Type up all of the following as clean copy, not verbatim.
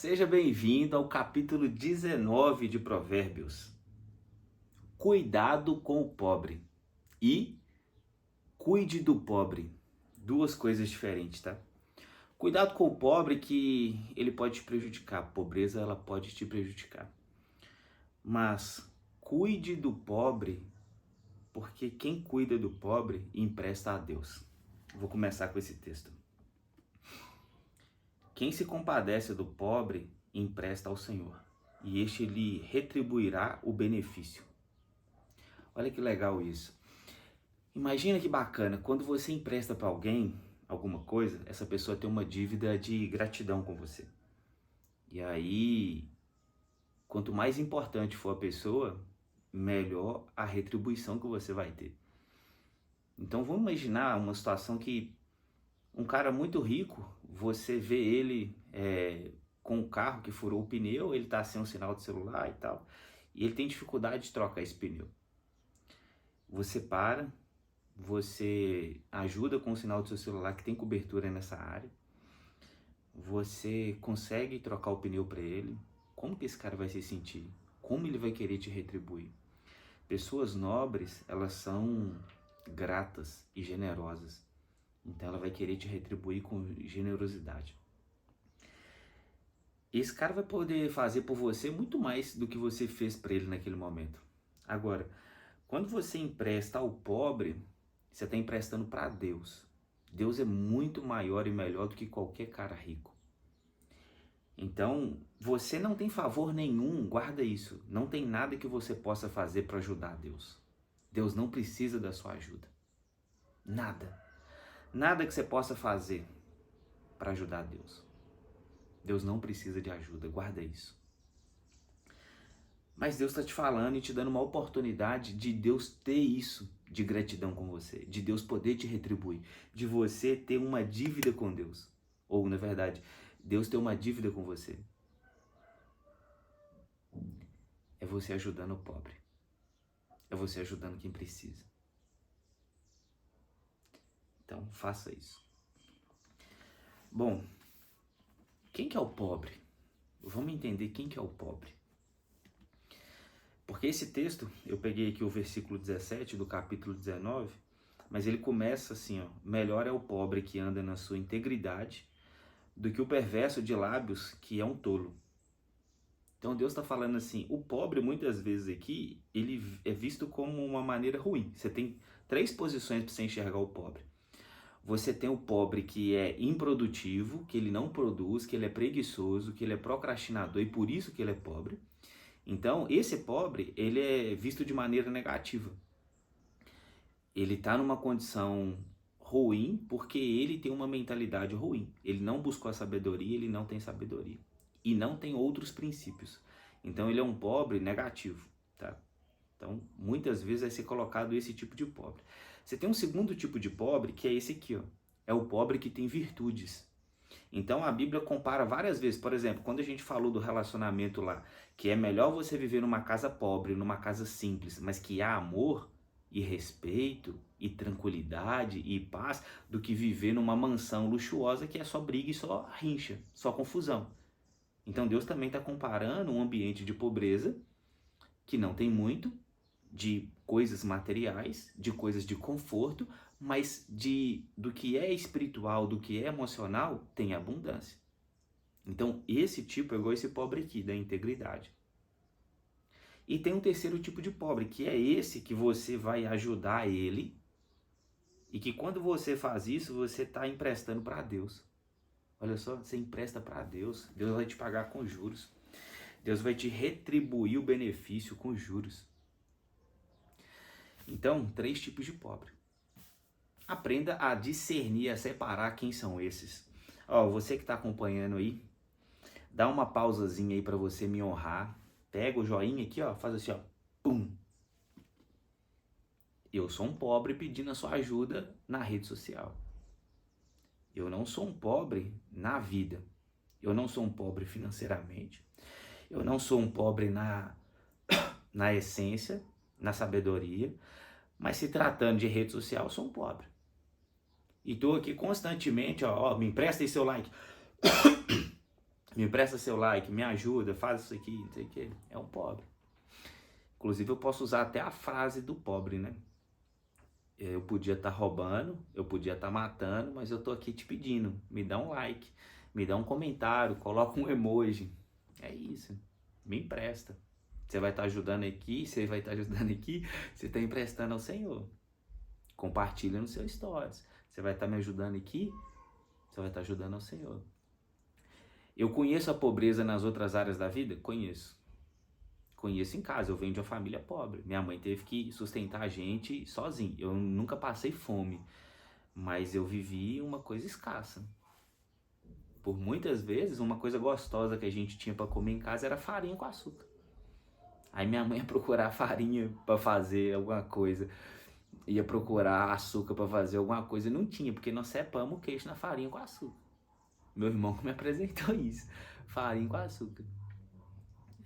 Seja bem-vindo ao capítulo 19 de Provérbios. Cuidado com o pobre e cuide do pobre. Duas coisas diferentes, tá? Cuidado com o pobre que ele pode te prejudicar. A pobreza ela pode te prejudicar. Mas cuide do pobre, porque quem cuida do pobre empresta a Deus. Vou começar com esse texto. Quem se compadece do pobre empresta ao Senhor, e este lhe retribuirá o benefício. Olha que legal isso. Imagina que bacana, quando você empresta para alguém alguma coisa, essa pessoa tem uma dívida de gratidão com você. E aí, quanto mais importante for a pessoa, melhor a retribuição que você vai ter. Então vamos imaginar uma situação que um cara muito rico, você vê ele com um carro que furou o pneu, ele está sem um sinal de celular e tal, e ele tem dificuldade de trocar esse pneu. Você para, você ajuda com o sinal do seu celular que tem cobertura nessa área, você consegue trocar o pneu para ele. Como que esse cara vai se sentir? Como ele vai querer te retribuir? Pessoas nobres, elas são gratas e generosas. Então ela vai querer te retribuir com generosidade. Esse cara vai poder fazer por você muito mais do que você fez para ele naquele momento. Agora, quando você empresta ao pobre, você está emprestando para Deus. Deus é muito maior e melhor do que qualquer cara rico. Então, você não tem favor nenhum, guarda isso. Não tem nada que você possa fazer para ajudar Deus. Deus não precisa da sua ajuda. Nada. Nada que você possa fazer para ajudar Deus. Deus não precisa de ajuda, guarda isso. Mas Deus está te falando e te dando uma oportunidade de Deus ter isso de gratidão com você, de Deus poder te retribuir, de você ter uma dívida com Deus. Ou, na verdade, Deus ter uma dívida com você. É você ajudando o pobre. É você ajudando quem precisa. Então, faça isso. Bom, quem que é o pobre? Vamos entender quem que é o pobre. Porque esse texto, eu peguei aqui o versículo 17 do capítulo 19, mas ele começa assim, ó: melhor é o pobre que anda na sua integridade do que o perverso de lábios que é um tolo. Então Deus está falando assim, o pobre muitas vezes aqui, ele é visto como uma maneira ruim. Você tem três posições para você enxergar o pobre. Você tem o pobre que é improdutivo, que ele não produz, que ele é preguiçoso, que ele é procrastinador e por isso que ele é pobre. Então, esse pobre, ele é visto de maneira negativa. Ele está numa condição ruim porque ele tem uma mentalidade ruim. Ele não buscou a sabedoria, ele não tem sabedoria. E não tem outros princípios. Então, ele é um pobre negativo, tá? Então, muitas vezes vai ser colocado esse tipo de pobre. Você tem um segundo tipo de pobre, que é esse aqui, ó. É o pobre que tem virtudes. Então, a Bíblia compara várias vezes. Por exemplo, quando a gente falou do relacionamento lá, que é melhor você viver numa casa pobre, numa casa simples, mas que há amor e respeito e tranquilidade e paz, do que viver numa mansão luxuosa que é só briga e só rincha, só confusão. Então, Deus também está comparando um ambiente de pobreza, que não tem muito, de coisas materiais, de coisas de conforto, mas do que é espiritual, do que é emocional, tem abundância. Então, esse tipo é igual esse pobre aqui, da integridade. E tem um terceiro tipo de pobre, que é esse que você vai ajudar ele, e que quando você faz isso, você está emprestando para Deus. Olha só, você empresta para Deus, Deus vai te pagar com juros. Deus vai te retribuir o benefício com juros. Então, três tipos de pobre. Aprenda a discernir, a separar quem são esses. Ó, você que está acompanhando aí, dá uma pausazinha aí para você me honrar. Pega o joinha aqui, ó, faz assim, ó, pum. Eu sou um pobre pedindo a sua ajuda na rede social. Eu não sou um pobre na vida. Eu não sou um pobre financeiramente. Eu não sou um pobre na essência, na sabedoria. Mas se tratando de rede social, eu sou um pobre. E tô aqui constantemente, ó, me empresta aí seu like. Me empresta seu like, me ajuda, faz isso aqui, não sei o que. É um pobre. Inclusive eu posso usar até a frase do pobre, né? Eu podia estar roubando, eu podia estar matando, mas eu tô aqui te pedindo, me dá um like, me dá um comentário, coloca um emoji. É isso, me empresta. Você vai estar ajudando aqui, você vai estar ajudando aqui, você está emprestando ao Senhor. Compartilha no seu stories. Você vai estar me ajudando aqui, você vai estar ajudando ao Senhor. Eu conheço a pobreza nas outras áreas da vida? Conheço. Conheço em casa, eu venho de uma família pobre. Minha mãe teve que sustentar a gente sozinha. Eu nunca passei fome, mas eu vivi uma coisa escassa. Por muitas vezes, uma coisa gostosa que a gente tinha para comer em casa era farinha com açúcar. Aí minha mãe ia procurar farinha para fazer alguma coisa, ia procurar açúcar para fazer alguma coisa, não tinha, porque nós cepamos o queijo na farinha com açúcar. Meu irmão que me apresentou isso, farinha com açúcar.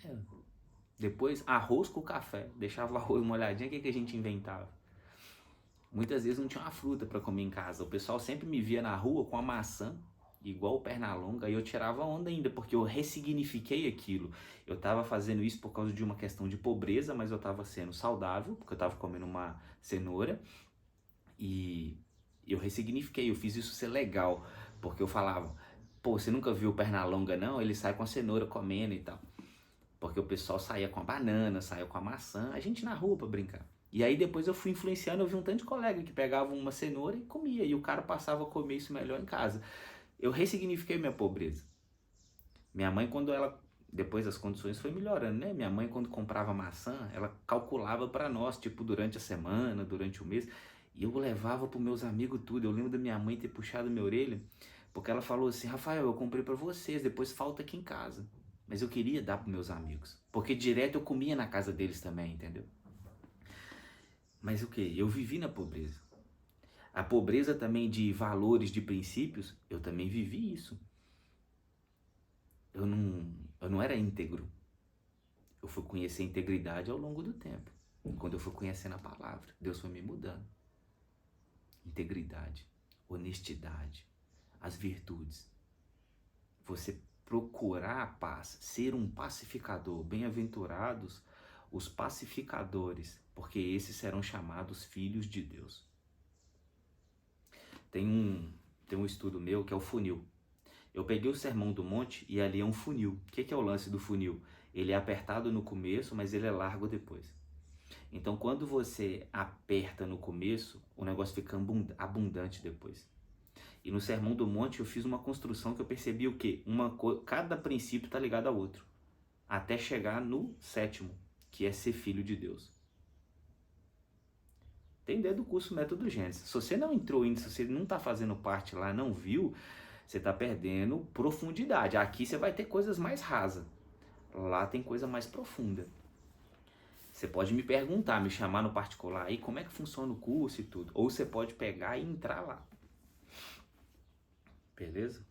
É. Depois, arroz com café, deixava o arroz molhadinho, o que a gente inventava? Muitas vezes não tinha uma fruta para comer em casa, o pessoal sempre me via na rua com a maçã, igual o Pernalonga, e eu tirava onda ainda, porque eu ressignifiquei aquilo. Eu estava fazendo isso por causa de uma questão de pobreza, mas eu estava sendo saudável, porque eu estava comendo uma cenoura, e eu ressignifiquei, eu fiz isso ser legal, porque eu falava, pô, você nunca viu o Pernalonga não? Ele sai com a cenoura comendo e tal. Porque o pessoal saía com a banana, saía com a maçã, a gente na rua pra brincar. E aí depois eu fui influenciando, eu vi um tanto de colega que pegava uma cenoura e comia, e o cara passava a comer isso melhor em casa. Eu ressignifiquei minha pobreza. Minha mãe, quando ela, depois as condições foi melhorando, né? Minha mãe, quando comprava maçã, ela calculava para nós, tipo, durante a semana, durante o mês, e eu levava para meus amigos tudo. Eu lembro da minha mãe ter puxado minha orelha, porque ela falou assim, Rafael, eu comprei para vocês, depois falta aqui em casa. Mas eu queria dar para meus amigos, porque direto eu comia na casa deles também, entendeu? Mas o que? Eu vivi na pobreza. A pobreza também de valores, de princípios, eu também vivi isso. Eu não era íntegro. Eu fui conhecer a integridade ao longo do tempo. Quando eu fui conhecendo a palavra, Deus foi me mudando. Integridade, honestidade, as virtudes. Você procurar a paz, ser um pacificador. Bem-aventurados os pacificadores, porque esses serão chamados filhos de Deus. Tem um estudo meu que é o funil. Eu peguei o Sermão do Monte e ali é um funil. O que é o lance do funil? Ele é apertado no começo, mas ele é largo depois. Então, quando você aperta no começo, o negócio fica abundante depois. E no Sermão do Monte eu fiz uma construção que eu percebi o quê? Cada princípio está ligado ao outro. Até chegar no sétimo, que é ser filho de Deus. Tem ideia do curso Método Gênesis. Se você não entrou ainda, se você não está fazendo parte lá, não viu, você está perdendo profundidade. Aqui você vai ter coisas mais rasas. Lá tem coisa mais profunda. Você pode me perguntar, me chamar no particular aí, como é que funciona o curso e tudo. Ou você pode pegar e entrar lá. Beleza?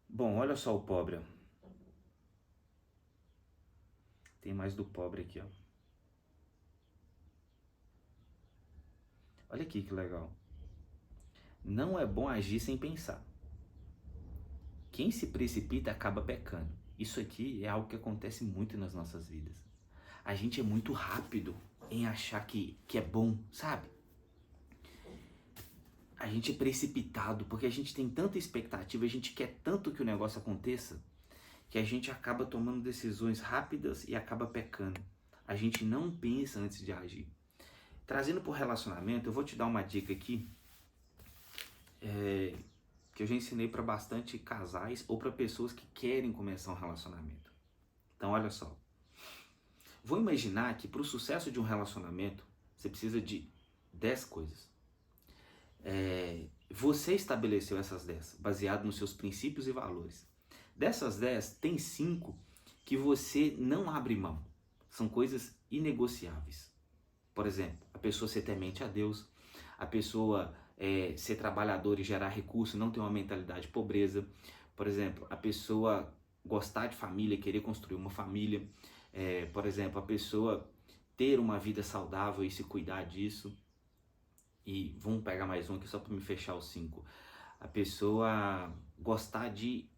Bom, olha só o pobre. Tem mais do pobre aqui, ó. Olha aqui que legal. Não é bom agir sem pensar. Quem se precipita acaba pecando. Isso aqui é algo que acontece muito nas nossas vidas. A gente é muito rápido em achar que é bom, sabe? A gente é precipitado porque a gente tem tanta expectativa, a gente quer tanto que o negócio aconteça, que a gente acaba tomando decisões rápidas e acaba pecando. A gente não pensa antes de agir. Trazendo para o relacionamento, eu vou te dar uma dica aqui, que eu já ensinei para bastante casais ou para pessoas que querem começar um relacionamento. Então, olha só. Vou imaginar que para o sucesso de um relacionamento, você precisa de 10 coisas. Você estabeleceu essas 10, baseado nos seus princípios e valores. Dessas 10, tem 5 que você não abre mão. São coisas inegociáveis. Por exemplo, a pessoa ser temente a Deus, a pessoa ser trabalhadora e gerar recurso, não ter uma mentalidade de pobreza. Por exemplo, a pessoa gostar de família, querer construir uma família. Por exemplo, a pessoa ter uma vida saudável e se cuidar disso. E vamos pegar mais um aqui só para me fechar os 5. A pessoa gostar de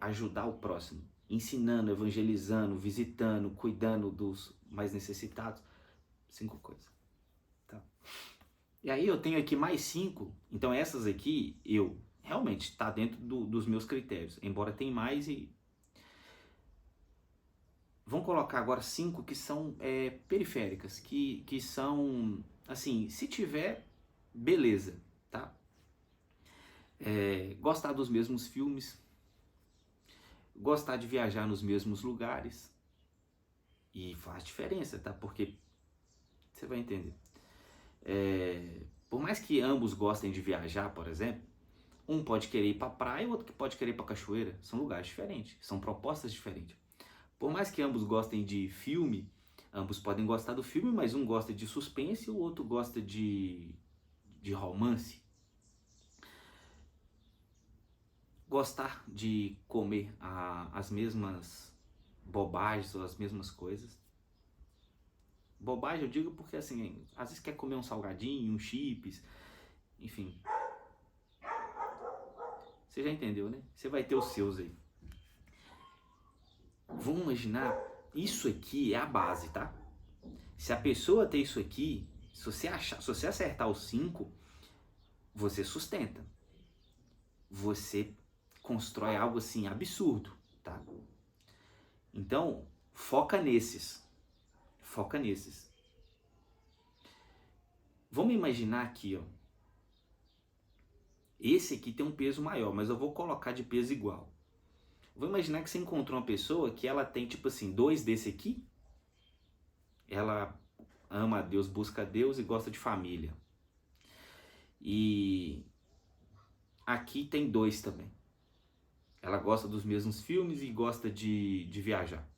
ajudar o próximo, ensinando, evangelizando, visitando, cuidando dos mais necessitados. 5 coisas. Tá? E aí eu tenho aqui mais 5, então essas aqui eu realmente está dentro dos meus critérios, embora tenha mais e... Vamos colocar agora 5 que são periféricas, que são, assim, se tiver, beleza, tá? Gostar dos mesmos filmes, gostar de viajar nos mesmos lugares, e faz diferença, tá? Porque você vai entender. Por mais que ambos gostem de viajar, por exemplo, um pode querer ir para praia e o outro pode querer ir para cachoeira. São lugares diferentes, são propostas diferentes. Por mais que ambos gostem de filme, ambos podem gostar do filme, mas um gosta de suspense e o outro gosta de romance. Gostar de comer as mesmas bobagens ou as mesmas coisas. Bobagem eu digo porque assim, às vezes quer comer um salgadinho, um chips, enfim. Você já entendeu, né? Você vai ter os seus aí. Vamos imaginar, isso aqui é a base, tá? Se a pessoa tem isso aqui, se você acertar os 5, você sustenta. Você constrói algo assim absurdo, tá? Então, foca nesses. Foca nesses. Vamos imaginar aqui, ó. Esse aqui tem um peso maior, mas eu vou colocar de peso igual. Vou imaginar que você encontrou uma pessoa que ela tem, tipo assim, 2 desse aqui. Ela ama a Deus, busca a Deus e gosta de família. E aqui tem 2 também. Ela gosta dos mesmos filmes e gosta de viajar.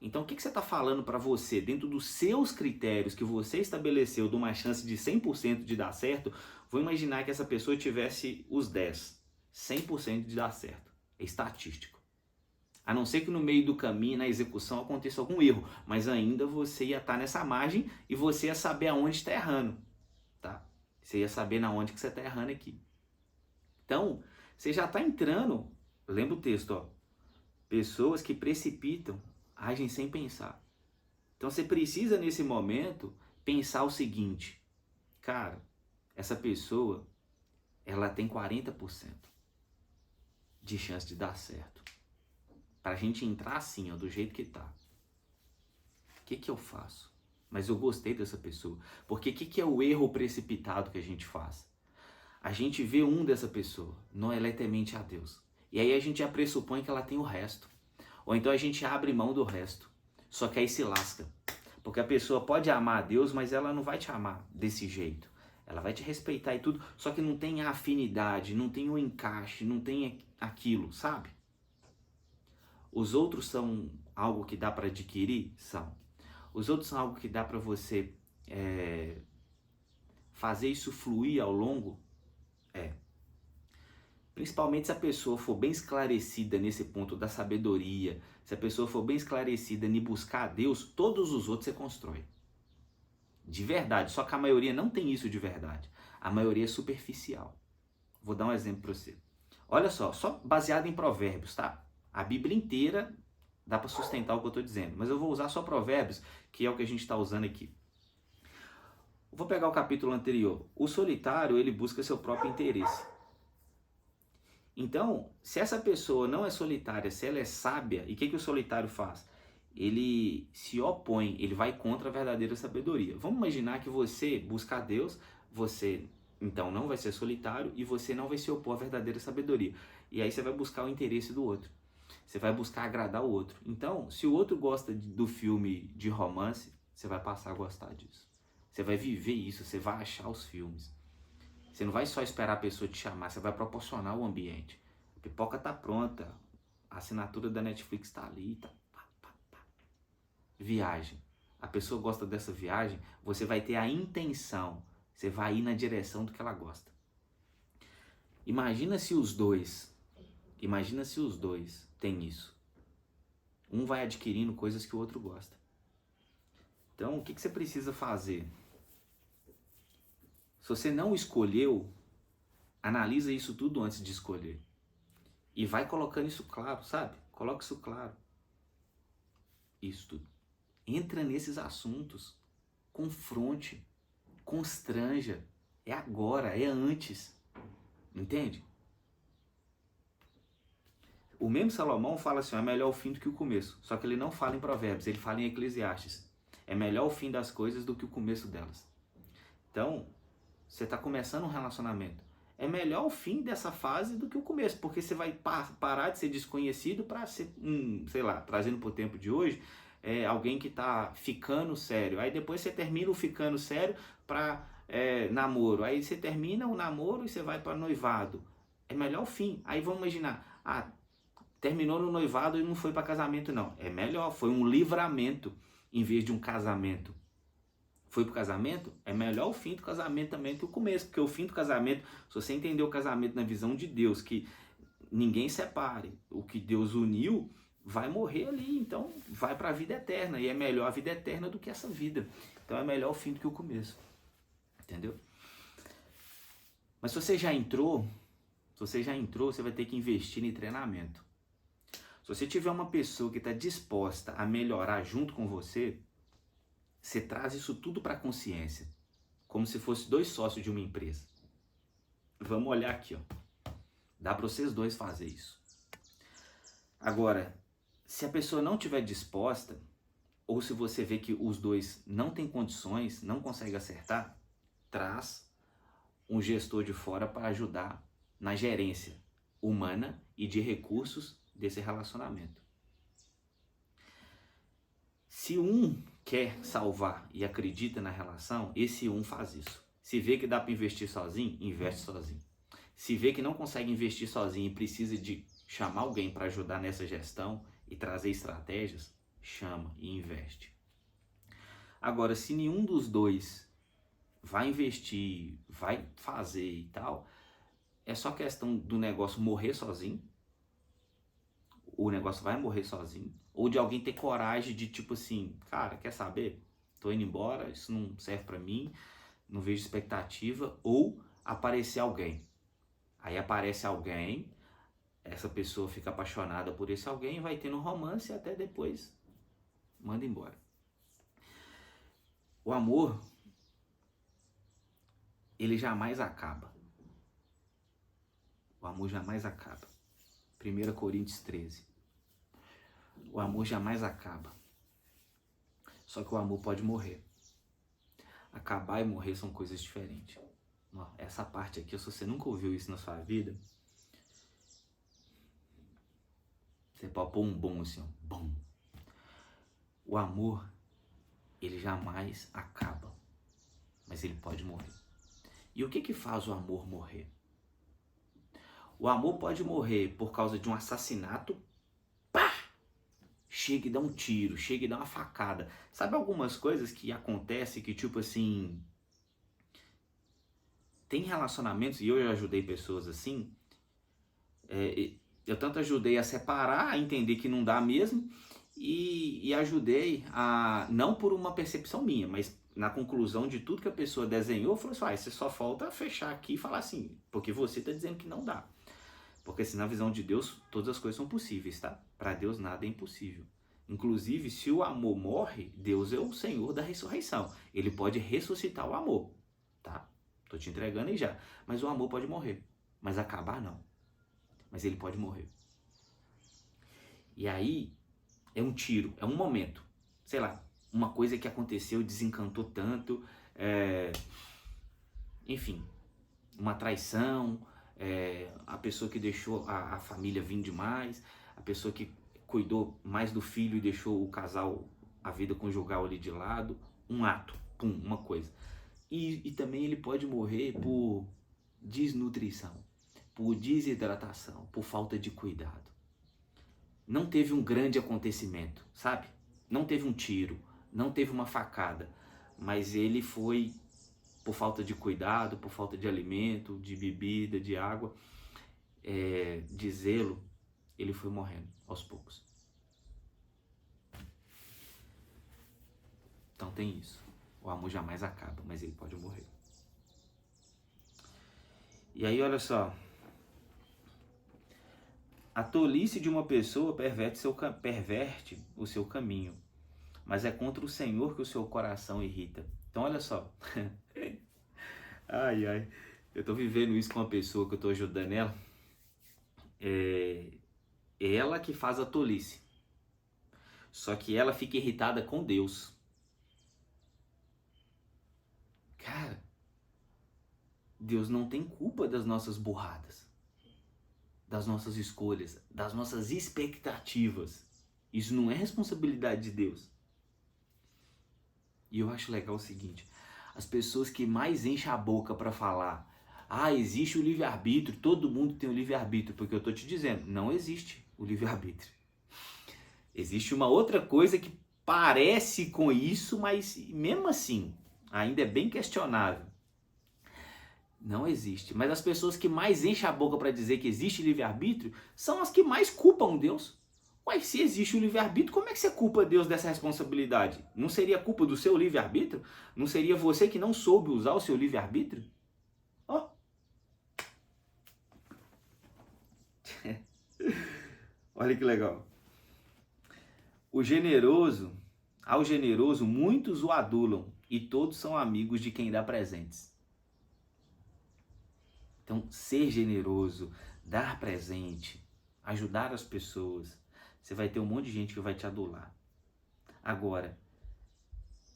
Então, o que você está falando para você, dentro dos seus critérios que você estabeleceu de uma chance de 100% de dar certo? Vou imaginar que essa pessoa tivesse os 10, 100% de dar certo. É estatístico. A não ser que no meio do caminho, na execução, aconteça algum erro, mas ainda você ia estar nessa margem e você ia saber aonde está errando, tá? Você ia saber na onde que você está errando aqui. Então, você já está entrando, lembra o texto, ó, pessoas que precipitam, agem sem pensar. Então você precisa nesse momento pensar o seguinte, cara, essa pessoa, ela tem 40% de chance de dar certo. Pra gente entrar assim, ó, do jeito que tá. O que eu faço? Mas eu gostei dessa pessoa. Porque o que é o erro precipitado que a gente faz? A gente vê dessa pessoa, não ela é temente a Deus. E aí a gente já pressupõe que ela tem o resto. Ou então a gente abre mão do resto. Só que aí se lasca. Porque a pessoa pode amar a Deus, mas ela não vai te amar desse jeito. Ela vai te respeitar e tudo, só que não tem a afinidade, não tem o encaixe, não tem aquilo, sabe? Os outros são algo que dá para adquirir? São. Os outros são algo que dá para você fazer isso fluir ao longo? É. Principalmente se a pessoa for bem esclarecida nesse ponto da sabedoria, se a pessoa for bem esclarecida em buscar a Deus, todos os outros você constrói. De verdade, só que a maioria não tem isso de verdade. A maioria é superficial. Vou dar um exemplo para você. Olha só baseado em provérbios, tá? A Bíblia inteira dá para sustentar o que eu estou dizendo, mas eu vou usar só provérbios, que é o que a gente está usando aqui. Vou pegar o capítulo anterior. O solitário, ele busca seu próprio interesse. Então, se essa pessoa não é solitária, se ela é sábia, e o que o solitário faz? Ele se opõe, ele vai contra a verdadeira sabedoria. Vamos imaginar que você busca a Deus, você então não vai ser solitário e você não vai se opor à verdadeira sabedoria. E aí você vai buscar o interesse do outro. Você vai buscar agradar o outro. Então, se o outro gosta do filme de romance, você vai passar a gostar disso. Você vai viver isso, você vai achar os filmes. Você não vai só esperar a pessoa te chamar, você vai proporcionar o ambiente. A pipoca tá pronta, a assinatura da Netflix tá ali, tá. Viagem. A pessoa gosta dessa viagem, você vai ter a intenção, você vai ir na direção do que ela gosta. Imagina se os dois têm isso. Um vai adquirindo coisas que o outro gosta. Então, o que você precisa fazer? Se você não escolheu, analisa isso tudo antes de escolher. E vai colocando isso claro, sabe? Coloca isso claro. Isso tudo. Entra nesses assuntos. Confronte. Constranja. É agora, é antes. Entende? O mesmo Salomão fala assim, é melhor o fim do que o começo. Só que ele não fala em Provérbios, ele fala em Eclesiastes. É melhor o fim das coisas do que o começo delas. Então, você está começando um relacionamento. É melhor o fim dessa fase do que o começo, porque você vai parar de ser desconhecido para ser, sei lá, trazendo para o tempo de hoje, alguém que está ficando sério. Aí depois você termina o ficando sério para namoro. Aí você termina o namoro e você vai para noivado. É melhor o fim. Aí vamos imaginar, terminou no noivado e não foi para casamento não. É melhor, foi um livramento em vez de um casamento. Foi pro casamento, é melhor o fim do casamento também que o começo, porque o fim do casamento, se você entender o casamento na visão de Deus, que ninguém separe, o que Deus uniu, vai morrer ali, então vai para a vida eterna, e é melhor a vida eterna do que essa vida. Então é melhor o fim do que o começo, entendeu? Mas se você já entrou, você vai ter que investir em treinamento. Se você tiver uma pessoa que está disposta a melhorar junto com você traz isso tudo para a consciência, como se fosse dois sócios de uma empresa. Vamos olhar aqui, ó. Dá para vocês dois fazer isso. Agora, se a pessoa não estiver disposta, ou se você vê que os dois não têm condições, não conseguem acertar, traz um gestor de fora para ajudar na gerência humana e de recursos desse relacionamento. Se um quer salvar e acredita na relação, esse um faz isso. Se vê que dá para investir sozinho, investe sozinho. Se vê que não consegue investir sozinho e precisa de chamar alguém para ajudar nessa gestão e trazer estratégias, chama e investe. Agora, se nenhum dos dois vai investir, vai fazer e tal, é só questão do negócio morrer sozinho, o negócio vai morrer sozinho, ou de alguém ter coragem de tipo assim, cara, quer saber? Tô indo embora, isso não serve pra mim, não vejo expectativa, ou aparecer alguém. Aí aparece alguém, essa pessoa fica apaixonada por esse alguém, vai tendo romance e até depois manda embora. O amor, ele jamais acaba. O amor jamais acaba. 1 Coríntios 13. O amor jamais acaba. Só que o amor pode morrer. Acabar e morrer são coisas diferentes. Essa parte aqui, se você nunca ouviu isso na sua vida, você pode pôr um bom assim, ó, bom. O amor, ele jamais acaba, mas ele pode morrer. E o que faz o amor morrer? O amor pode morrer por causa de um assassinato, pá! Chega e dá um tiro, chega e dá uma facada. Sabe algumas coisas que acontecem que tipo assim... Tem relacionamentos, e eu já ajudei pessoas assim, eu tanto ajudei a separar, a entender que não dá mesmo, e ajudei a, não por uma percepção minha, mas na conclusão de tudo que a pessoa desenhou, falou assim, você só falta fechar aqui e falar assim, porque você está dizendo que não dá. Porque assim, na visão de Deus, todas as coisas são possíveis, tá? Para Deus nada é impossível. Inclusive, se o amor morre, Deus é o Senhor da ressurreição. Ele pode ressuscitar o amor, tá? Tô te entregando aí já. Mas o amor pode morrer, mas acabar não. Mas ele pode morrer. E aí, é um tiro, é um momento. Sei lá, uma coisa que aconteceu desencantou tanto, enfim, uma traição, a pessoa que deixou a família vir demais, a pessoa que cuidou mais do filho e deixou o casal, a vida conjugal ali de lado, um ato, pum, uma coisa. E também ele pode morrer por desnutrição, por desidratação, por falta de cuidado. Não teve um grande acontecimento, sabe? Não teve um tiro, não teve uma facada, mas ele foi por falta de cuidado, por falta de alimento, de bebida, de água, de zelo, ele foi morrendo aos poucos. Então tem isso. O amor jamais acaba, mas ele pode morrer. E aí, olha só. A tolice de uma pessoa perverte o seu caminho, mas é contra o Senhor que o seu coração irrita. Então olha só, ai, eu tô vivendo isso com uma pessoa que eu tô ajudando ela, é ela que faz a tolice, só que ela fica irritada com Deus. Cara, Deus não tem culpa das nossas burradas, das nossas escolhas, das nossas expectativas. Isso não é responsabilidade de Deus. E eu acho legal o seguinte, as pessoas que mais enchem a boca para falar, existe o livre-arbítrio, todo mundo tem o livre-arbítrio, porque eu tô te dizendo, não existe o livre-arbítrio. Existe uma outra coisa que parece com isso, mas mesmo assim, ainda é bem questionável. Não existe. Mas as pessoas que mais enchem a boca para dizer que existe livre-arbítrio são as que mais culpam Deus. Ué, se existe o livre-arbítrio, como é que você culpa Deus dessa responsabilidade? Não seria culpa do seu livre-arbítrio? Não seria você que não soube usar o seu livre-arbítrio? Ó. Olha que legal. Ao generoso muitos o adulam e todos são amigos de quem dá presentes. Então, ser generoso, dar presente, ajudar as pessoas, você vai ter um monte de gente que vai te adular. Agora,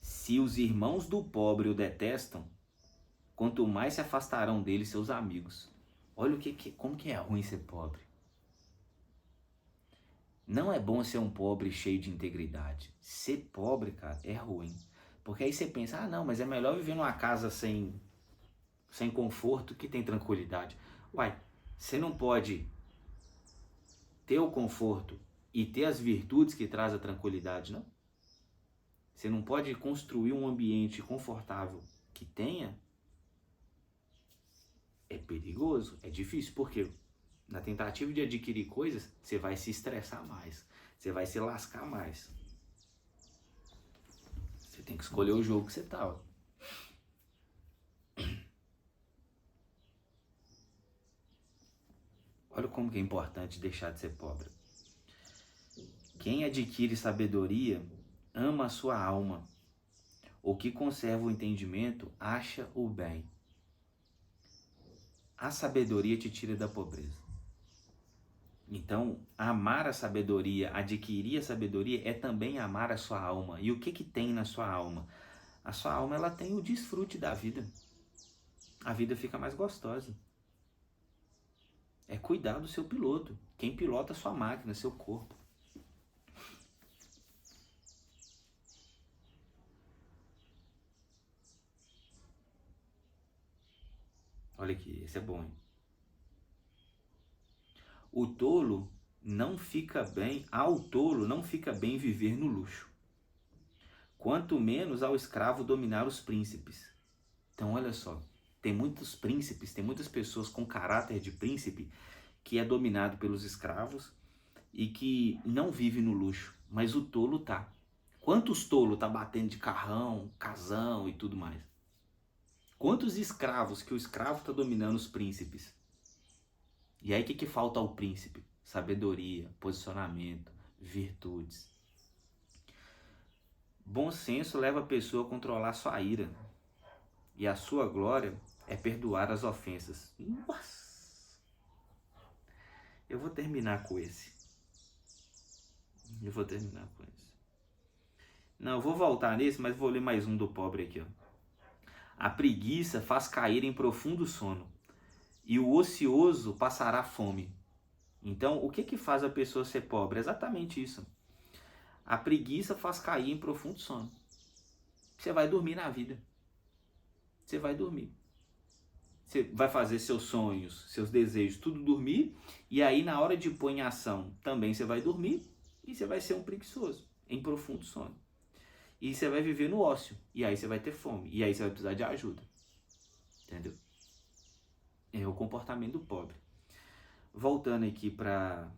se os irmãos do pobre o detestam, quanto mais se afastarão dele seus amigos. Olha como que é ruim ser pobre. Não é bom ser um pobre cheio de integridade. Ser pobre, cara, é ruim. Porque aí você pensa, não, mas é melhor viver numa casa sem conforto que tem tranquilidade. Uai, você não pode ter o conforto e ter as virtudes que traz a tranquilidade, não? Você não pode construir um ambiente confortável que tenha. É perigoso, é difícil, porque na tentativa de adquirir coisas, você vai se estressar mais, você vai se lascar mais. Você tem que escolher o jogo que você tá. Olha como que é importante deixar de ser pobre. Quem adquire sabedoria ama a sua alma. O que conserva o entendimento acha o bem. A sabedoria te tira da pobreza. Então, amar a sabedoria, adquirir a sabedoria é também amar a sua alma. E o que tem na sua alma? A sua alma, ela tem o desfrute da vida. A vida fica mais gostosa. É cuidar do seu piloto. Quem pilota a sua máquina, seu corpo. Olha aqui, esse é bom, hein? Ao tolo não fica bem viver no luxo. Quanto menos ao escravo dominar os príncipes. Então olha só, tem muitos príncipes, tem muitas pessoas com caráter de príncipe que é dominado pelos escravos e que não vive no luxo, mas o tolo tá. Quantos tolos tá batendo de carrão, casão e tudo mais? Quantos escravos que o escravo tá dominando os príncipes? E aí o que falta ao príncipe? Sabedoria, posicionamento, virtudes. Bom senso leva a pessoa a controlar sua ira. E a sua glória é perdoar as ofensas. Nossa! Eu vou terminar com esse. Não, eu vou voltar nesse, mas vou ler mais um do pobre aqui, ó. A preguiça faz cair em profundo sono, e o ocioso passará fome. Então, o que faz a pessoa ser pobre? É exatamente isso. A preguiça faz cair em profundo sono. Você vai dormir na vida. Você vai dormir. Você vai fazer seus sonhos, seus desejos, tudo dormir. E aí, na hora de pôr em ação, também você vai dormir. E você vai ser um preguiçoso, em profundo sono. E você vai viver no ócio. E aí você vai ter fome. E aí você vai precisar de ajuda. Entendeu? É o comportamento do pobre. Voltando aqui para...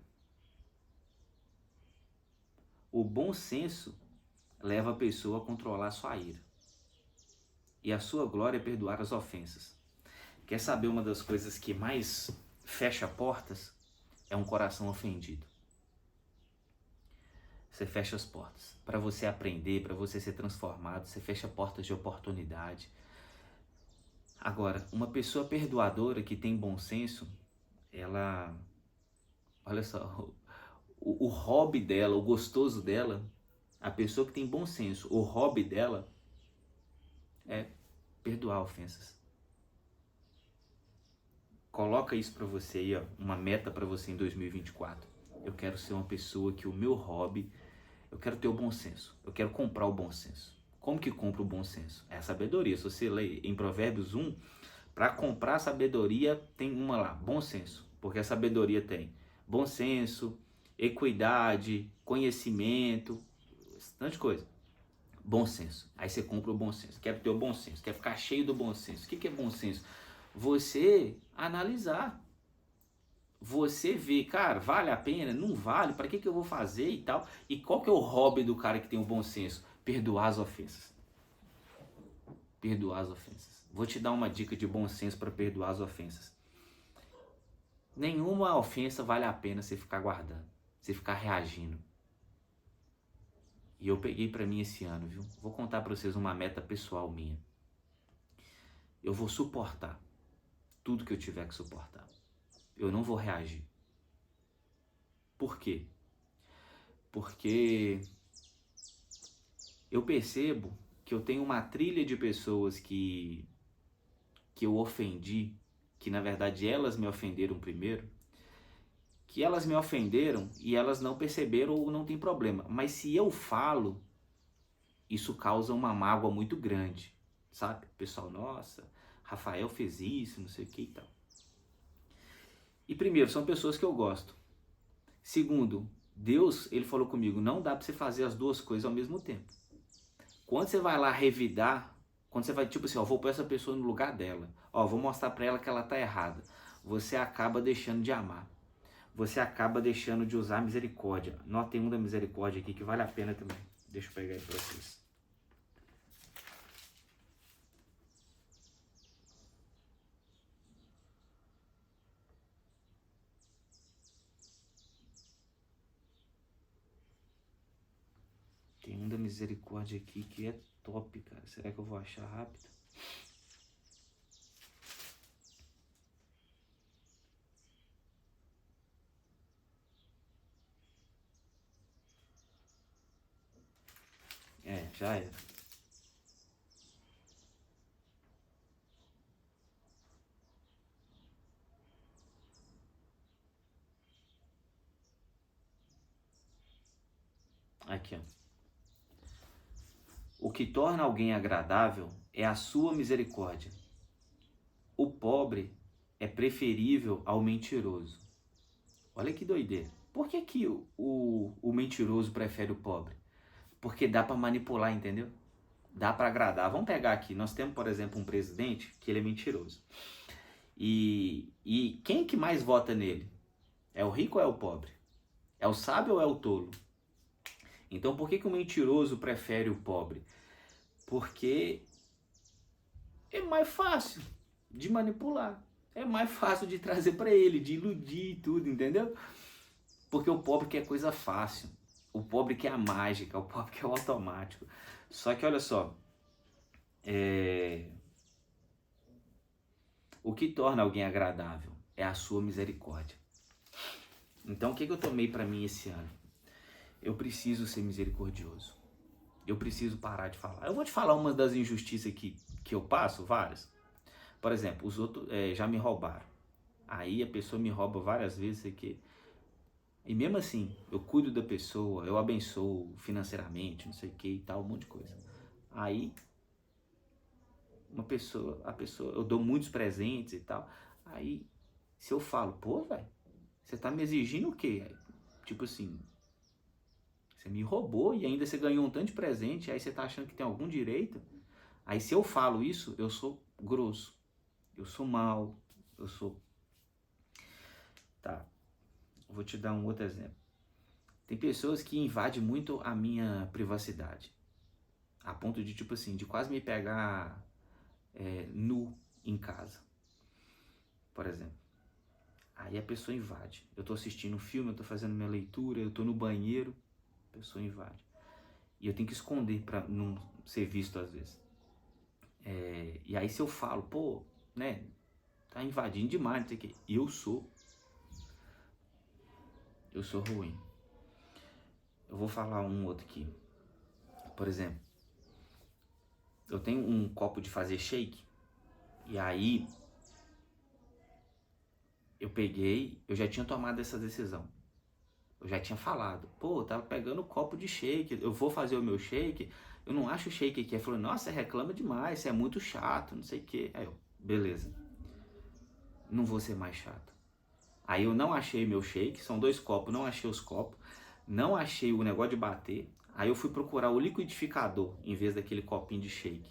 O bom senso leva a pessoa a controlar a sua ira. E a sua glória é perdoar as ofensas. Quer saber uma das coisas que mais fecha portas? é um coração ofendido. Você fecha as portas. Para você aprender, para você ser transformado, você fecha portas de oportunidade. Agora, uma pessoa perdoadora que tem bom senso, ela, olha só, o hobby dela, o gostoso dela, a pessoa que tem bom senso, o hobby dela é perdoar ofensas. Coloca isso para você aí, ó, uma meta para você em 2024. Eu quero ser uma pessoa que o meu hobby, eu quero ter o bom senso. Eu quero comprar o bom senso. Como que compra o bom senso? É a sabedoria. Se você lê em Provérbios 1, para comprar sabedoria tem uma lá, bom senso. Porque a sabedoria tem bom senso, equidade, conhecimento, bastante coisa. Bom senso. Aí você compra o bom senso. Quer ter o bom senso, quer ficar cheio do bom senso. O que é bom senso? Você analisar. Você vê, cara, vale a pena? Não vale? Para que eu vou fazer e tal? E qual que é o hobby do cara que tem o bom senso? Perdoar as ofensas. Perdoar as ofensas. Vou te dar uma dica de bom senso para perdoar as ofensas. Nenhuma ofensa vale a pena você ficar guardando, você ficar reagindo. E eu peguei para mim esse ano, viu? Vou contar para vocês uma meta pessoal minha. Eu vou suportar tudo que eu tiver que suportar. Eu não vou reagir. Por quê? Porque eu percebo que eu tenho uma trilha de pessoas que eu ofendi, que na verdade elas me ofenderam primeiro, que elas me ofenderam e elas não perceberam ou não tem problema. Mas se eu falo, isso causa uma mágoa muito grande, sabe? O pessoal, nossa, Rafael fez isso, não sei o que e tal. E primeiro, são pessoas que eu gosto. Segundo, Deus, ele falou comigo, não dá para você fazer as duas coisas ao mesmo tempo. Quando você vai lá revidar, quando você vai, tipo assim, ó, vou pôr essa pessoa no lugar dela, ó, vou mostrar para ela que ela tá errada, você acaba deixando de amar. Você acaba deixando de usar a misericórdia. Nós tem um da misericórdia aqui que vale a pena também. Deixa eu pegar aí para vocês. Tem um da misericórdia aqui que é top, cara. Será que eu vou achar rápido? É, já era. Aqui, ó. O que torna alguém agradável é a sua misericórdia. O pobre é preferível ao mentiroso. Olha que doideira. Por que que o mentiroso prefere o pobre? Porque dá para manipular, entendeu? Dá para agradar. Vamos pegar aqui, nós temos, por exemplo, um presidente que ele é mentiroso. E quem que mais vota nele? É o rico ou é o pobre? É o sábio ou é o tolo? Então por que que o mentiroso prefere o pobre? Porque é mais fácil de manipular. É mais fácil de trazer para ele, de iludir e tudo, entendeu? Porque o pobre quer coisa fácil. O pobre quer a mágica, o pobre quer o automático. Só que olha só, o que torna alguém agradável é a sua misericórdia. Então o que eu tomei para mim esse ano? Eu preciso ser misericordioso. Eu preciso parar de falar. Eu vou te falar uma das injustiças que eu passo, várias. Por exemplo, os outros já me roubaram. Aí a pessoa me rouba várias vezes aqui. E mesmo assim, eu cuido da pessoa, eu abençoo financeiramente, não sei o que e tal, um monte de coisa. Aí, a pessoa, eu dou muitos presentes e tal. Aí, se eu falo, pô, velho, você tá me exigindo o quê? Tipo assim, você me roubou e ainda você ganhou um tanto de presente, aí você tá achando que tem algum direito? Aí se eu falo isso, eu sou grosso, eu sou mal, eu sou... Tá, vou te dar um outro exemplo. Tem pessoas que invadem muito a minha privacidade, a ponto de, tipo assim, de quase me pegar nu em casa, por exemplo. Aí a pessoa invade. Eu tô assistindo um filme, eu tô fazendo minha leitura, eu tô no banheiro, a pessoa invade. E eu tenho que esconder para não ser visto às vezes. E aí se eu falo, pô, né, tá invadindo demais, não sei o quê. Eu sou ruim. Eu vou falar um outro aqui. Por exemplo, eu tenho um copo de fazer shake, e aí eu já tinha tomado essa decisão. Eu já tinha falado, pô, eu tava pegando o copo de shake, eu vou fazer o meu shake, eu não acho o shake aqui. Ele falou, nossa, você reclama demais, você é muito chato, não sei o quê. Aí eu, beleza, não vou ser mais chato. Aí eu não achei meu shake, são 2 copos, não achei os copos, não achei o negócio de bater. Aí eu fui procurar o liquidificador em vez daquele copinho de shake.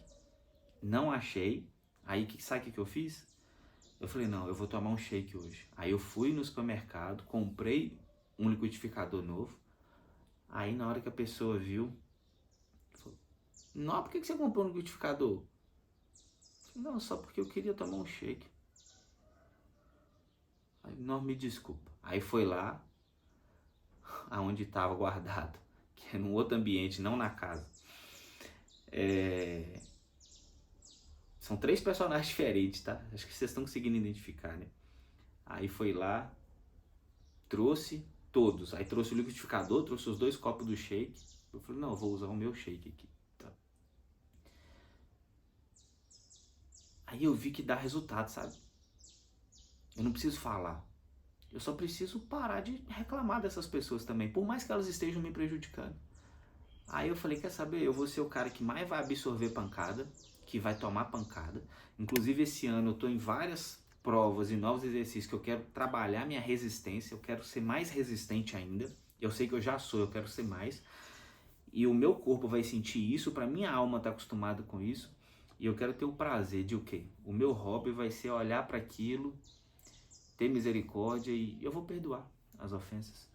Não achei. Aí sabe o que eu fiz? Eu falei, não, eu vou tomar um shake hoje. Aí eu fui no supermercado, comprei um liquidificador novo. Aí na hora que a pessoa viu, falou, não, por que você comprou um liquidificador? Eu falei, não, só porque eu queria tomar um shake. Aí, não, me desculpa. Aí foi lá, aonde estava guardado, que é num outro ambiente, não na casa. São 3 personagens diferentes, tá? Acho que vocês estão conseguindo identificar, né? Aí foi lá, trouxe todos. Aí trouxe o liquidificador, trouxe os 2 copos do shake. Eu falei, não, eu vou usar o meu shake aqui. Tá? Aí eu vi que dá resultado, sabe? Eu não preciso falar. Eu só preciso parar de reclamar dessas pessoas também, por mais que elas estejam me prejudicando. Aí eu falei, quer saber? Eu vou ser o cara que mais vai absorver pancada, que vai tomar pancada. Inclusive esse ano eu tô em várias provas e novos exercícios que eu quero trabalhar minha resistência, eu quero ser mais resistente ainda. Eu sei que eu já sou, eu quero ser mais. E o meu corpo vai sentir isso, para minha alma tá acostumada com isso. E eu quero ter o prazer de o quê? O meu hobby vai ser olhar para aquilo, ter misericórdia e eu vou perdoar as ofensas.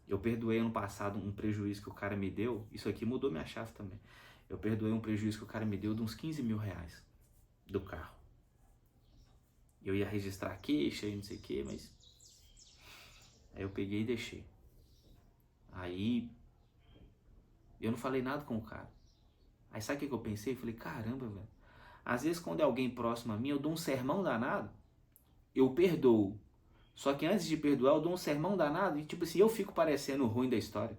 Eu perdoei ano passado um prejuízo que o cara me deu, isso aqui mudou minha chave também. Eu perdoei um prejuízo que o cara me deu de uns 15 mil reais do carro. Eu ia registrar a queixa e não sei o que, mas... Aí eu peguei e deixei. Aí eu não falei nada com o cara. Aí sabe o que eu pensei? Eu falei, caramba, velho. Às vezes quando é alguém próximo a mim, eu dou um sermão danado, eu perdoo. Só que antes de perdoar, eu dou um sermão danado e tipo assim, eu fico parecendo o ruim da história.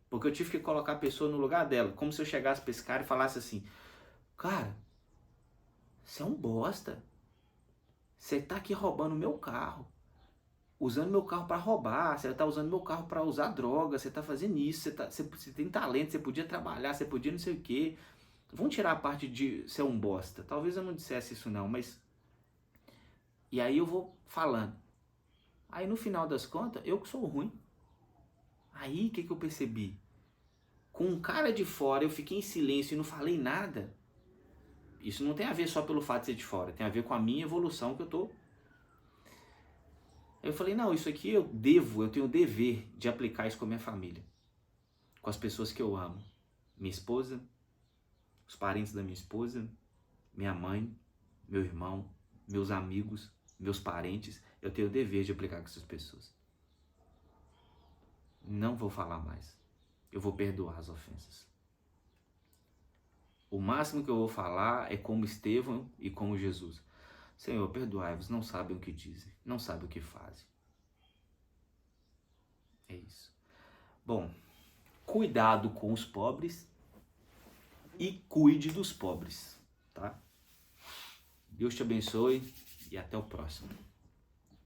Porque eu tive que colocar a pessoa no lugar dela. Como se eu chegasse pra esse cara e falasse assim, cara, você é um bosta. Você tá aqui roubando meu carro. Usando meu carro para roubar. Você tá usando meu carro para usar droga. Você tá fazendo isso. Você tem talento. Você podia trabalhar. Você podia não sei o quê. Vamos tirar a parte de ser um bosta. Talvez eu não dissesse isso não, mas... E aí eu vou falando. Aí no final das contas, eu que sou ruim. Aí o que eu percebi? Com um cara de fora, eu fiquei em silêncio e não falei nada. Isso não tem a ver só pelo fato de ser de fora. Tem a ver com a minha evolução que eu tô. Eu falei, não, isso aqui eu tenho o dever de aplicar isso com a minha família. Com as pessoas que eu amo. Minha esposa, os parentes da minha esposa, minha mãe, meu irmão, meus amigos, meus parentes. Eu tenho o dever de aplicar com essas pessoas. Não vou falar mais. Eu vou perdoar as ofensas. O máximo que eu vou falar é como Estevão e como Jesus. Senhor, perdoai-vos, não sabem o que dizem, não sabem o que fazem. É isso. Bom, cuidado com os pobres e cuide dos pobres, tá? Deus te abençoe e até o próximo.